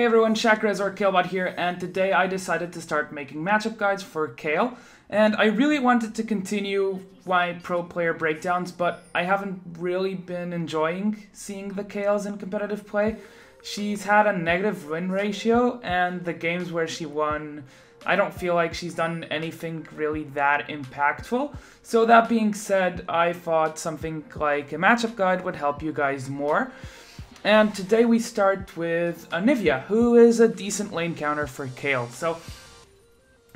Hey everyone, Shakrez or Kaylebot here, and today I decided to start making matchup guides for Kayle. And I really wanted to continue my pro player breakdowns, but I haven't really been enjoying seeing the Kayles in competitive play. She's had a negative win ratio, and the games where she won, I don't feel like she's done anything really that impactful. So that being said, I thought something like a matchup guide would help you guys more. And today we start with Anivia, who is a decent lane counter for Kayle. So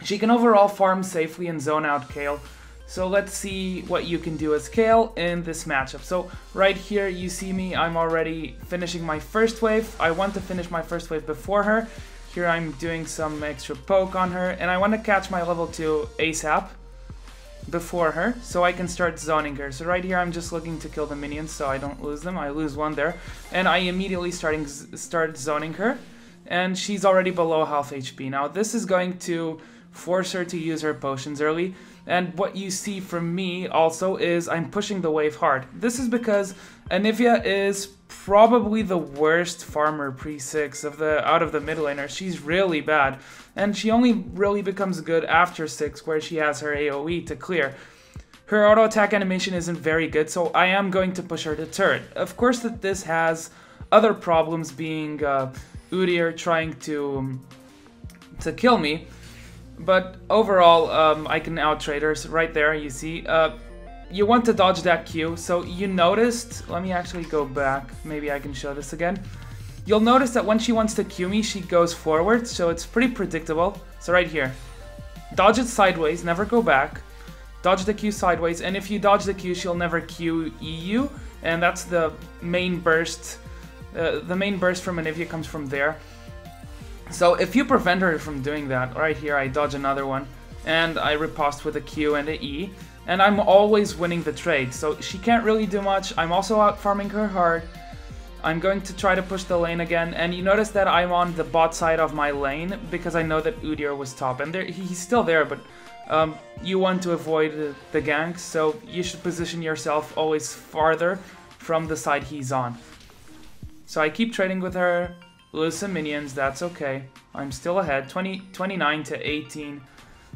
she can overall farm safely and zone out Kayle. So let's see what you can do as Kayle in this matchup. So right here you see me, I'm already finishing my first wave. I want to finish my first wave before her. Here I'm doing some extra poke on her, and I want to catch my level 2 ASAP before her, so I can start zoning her. So right here I'm just looking to kill the minions so I don't lose them. I lose one there, and I immediately start zoning her, and she's already below half HP. Now this is going to force her to use her potions early, and what you see from me also is I'm pushing the wave hard. This is because Anivia is probably the worst farmer pre-6 out of the mid laners. She's really bad, and she only really becomes good after 6, where she has her AoE to clear. Her auto attack animation isn't very good, so I am going to push her to turret. Of course that this has other problems, being Udyr trying to kill me, but overall I can out-trade her. So right there you see you want to dodge that Q. So you noticed, let me actually go back, maybe I can show this again. You'll notice that when she wants to Q me, she goes forward, so it's pretty predictable. So right here, dodge it sideways, never go back, dodge the Q sideways, and if you dodge the Q, she'll never Q EU, and that's the main burst. The main burst from Anivia comes from there. So if you prevent her from doing that, right here I dodge another one, and I riposte with a Q and a E, and I'm always winning the trade, so she can't really do much. I'm also out farming her hard. I'm going to try to push the lane again, and you notice that I'm on the bot side of my lane because I know that Udyr was top, and he's still there, but you want to avoid the ganks, so you should position yourself always farther from the side he's on. So I keep trading with her, lose some minions, that's okay. I'm still ahead, 29 to 18.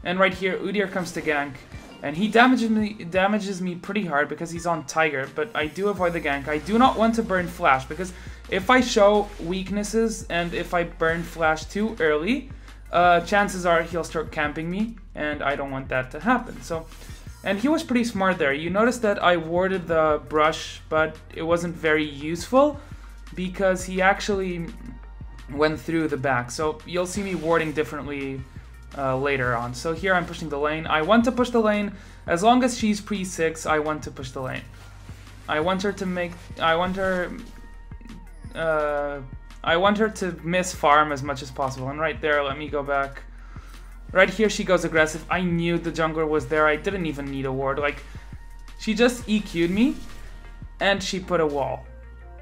And right here, Udyr comes to gank, and he damages me pretty hard because he's on Tiger, but I do avoid the gank. I do not want to burn Flash, because if I show weaknesses and if I burn Flash too early, chances are he'll start camping me, and I don't want that to happen. So, and he was pretty smart there. You notice that I warded the brush, but it wasn't very useful because he actually went through the back. So you'll see me warding differently later on. So here I'm pushing the lane. I want to push the lane. As long as she's pre-6, I want to push the lane. I want her to miss farm as much as possible. And right there, let me go back. Right here she goes aggressive. I knew the jungler was there. I didn't even need a ward. Like, she just EQ'd me and she put a wall.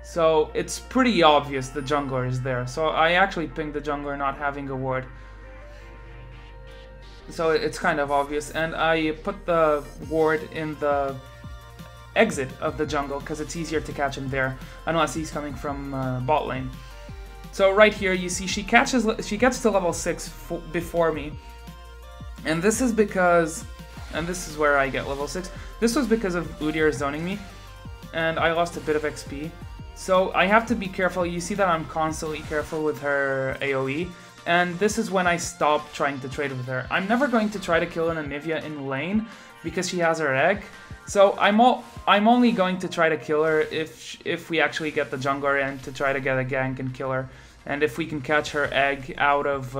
So it's pretty obvious the jungler is there. So I actually pinged the jungler not having a ward. So it's kind of obvious, and I put the ward in the exit of the jungle because it's easier to catch him there, unless he's coming from bot lane. So right here you see she gets to level 6 before me, and this is because, and this is where I get level 6. This was because of Udyr zoning me, and I lost a bit of XP. So I have to be careful. You see that I'm constantly careful with her AoE. And this is when I stop trying to trade with her. I'm never going to try to kill an Anivia in lane because she has her egg. So I'm only going to try to kill her if we actually get the jungler in to try to get a gank and kill her. And if we can catch her egg out of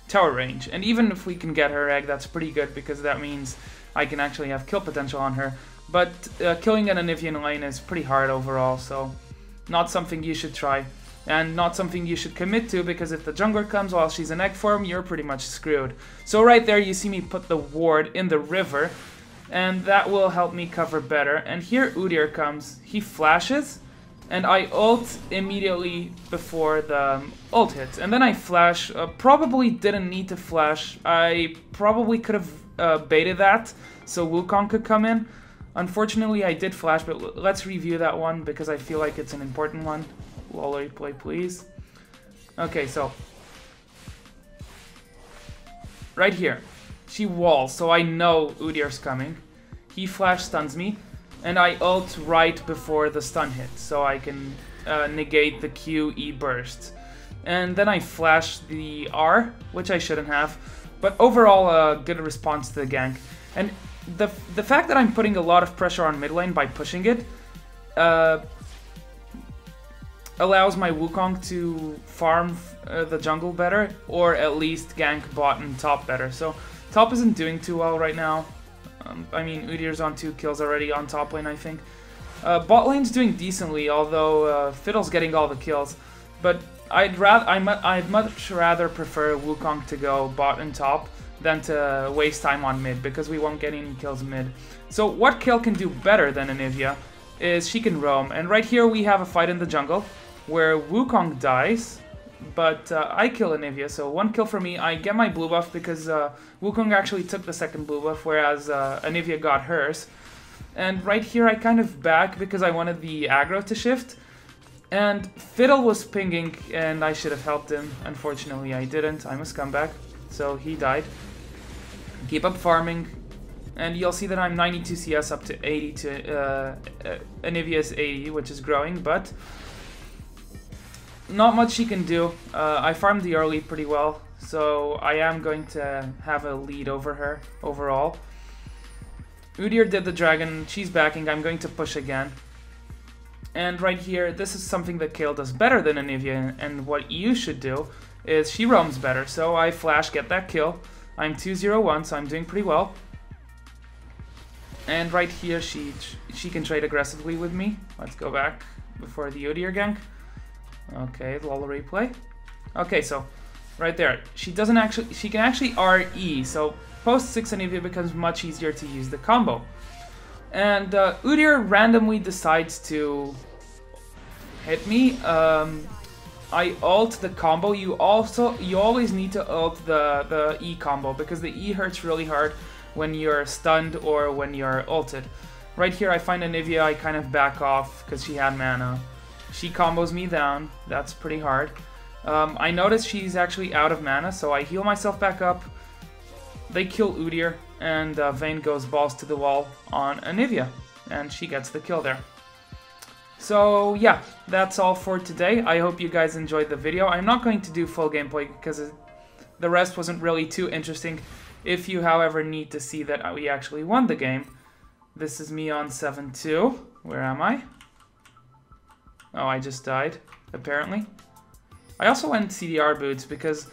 tower range. And even if we can get her egg, that's pretty good because that means I can actually have kill potential on her. But killing an Anivia in lane is pretty hard overall, so not something you should try. And not something you should commit to, because if the jungler comes while she's in egg form, you're pretty much screwed. So right there you see me put the ward in the river, and that will help me cover better. And here Udyr comes, he flashes, and I ult immediately before the ult hits. And then I flash, probably didn't need to flash, I probably could have baited that so Wukong could come in. Unfortunately I did flash, but let's review that one because I feel like it's an important one. Lol replay, please. Okay, so right here, she walls, so I know Udyr's coming. He flash stuns me, and I ult right before the stun hit, so I can negate the QE burst. And then I flash the R, which I shouldn't have, but overall a good response to the gank. And the fact that I'm putting a lot of pressure on mid lane by pushing it allows my Wukong to farm the jungle better, or at least gank bot and top better. So top isn't doing too well right now. I mean, Udyr's on 2 kills already on top lane, I think. Bot lane's doing decently, although Fiddle's getting all the kills. But I'd much rather prefer Wukong to go bot and top than to waste time on mid, because we won't get any kills mid. So what Kayle can do better than Anivia is she can roam. And right here we have a fight in the jungle where Wukong dies, but I kill Anivia, so 1 kill for me. I get my blue buff because Wukong actually took the second blue buff, whereas Anivia got hers. And right here I kind of back because I wanted the aggro to shift. And Fiddle was pinging and I should have helped him. Unfortunately I didn't, I'm a scumbag, so he died. Keep up farming, and you'll see that I'm 92 CS up to 80 to Anivia's 80, which is growing, but not much she can do. I farmed the early pretty well, so I am going to have a lead over her overall. Udyr did the dragon, she's backing, I'm going to push again. And right here, this is something that Kayle does better than Anivia, and what you should do is she roams better. So I flash, get that kill. I'm 2-0-1, so I'm doing pretty well. And right here, she can trade aggressively with me. Let's go back before the Udyr gank. Okay, lol replay. Okay, so right there, she can actually RE, so post 6 Anivia becomes much easier to use the combo. And Udyr randomly decides to hit me. I ult the combo. You always need to ult the E combo, because the E hurts really hard when you're stunned or when you're ulted. Right here I find Anivia, I kind of back off because she had mana. She combos me down, that's pretty hard. I notice she's actually out of mana, so I heal myself back up. They kill Udyr, and Vayne goes balls to the wall on Anivia, and she gets the kill there. So yeah, that's all for today. I hope you guys enjoyed the video. I'm not going to do full gameplay because the rest wasn't really too interesting. If you, however, need to see that we actually won the game, this is me on 7-2. Where am I? Oh, I just died, apparently. I also went CDR boots because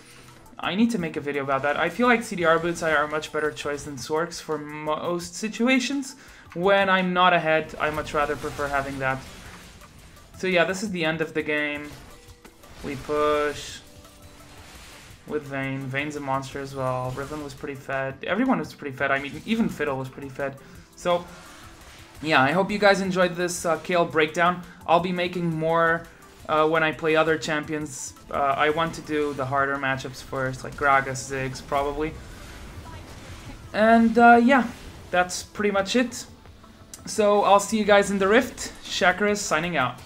I need to make a video about that. I feel like CDR boots are a much better choice than Sorks for most situations. When I'm not ahead, I much rather prefer having that. So yeah, this is the end of the game. We push with Vayne. Vayne's a monster as well. Riven was pretty fed. Everyone was pretty fed. I mean, even Fiddle was pretty fed. So yeah, I hope you guys enjoyed this Kayle breakdown. I'll be making more when I play other champions. I want to do the harder matchups first, like Gragas, Ziggs, probably. And yeah, that's pretty much it. So I'll see you guys in the Rift. Shakra is signing out.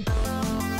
Wow.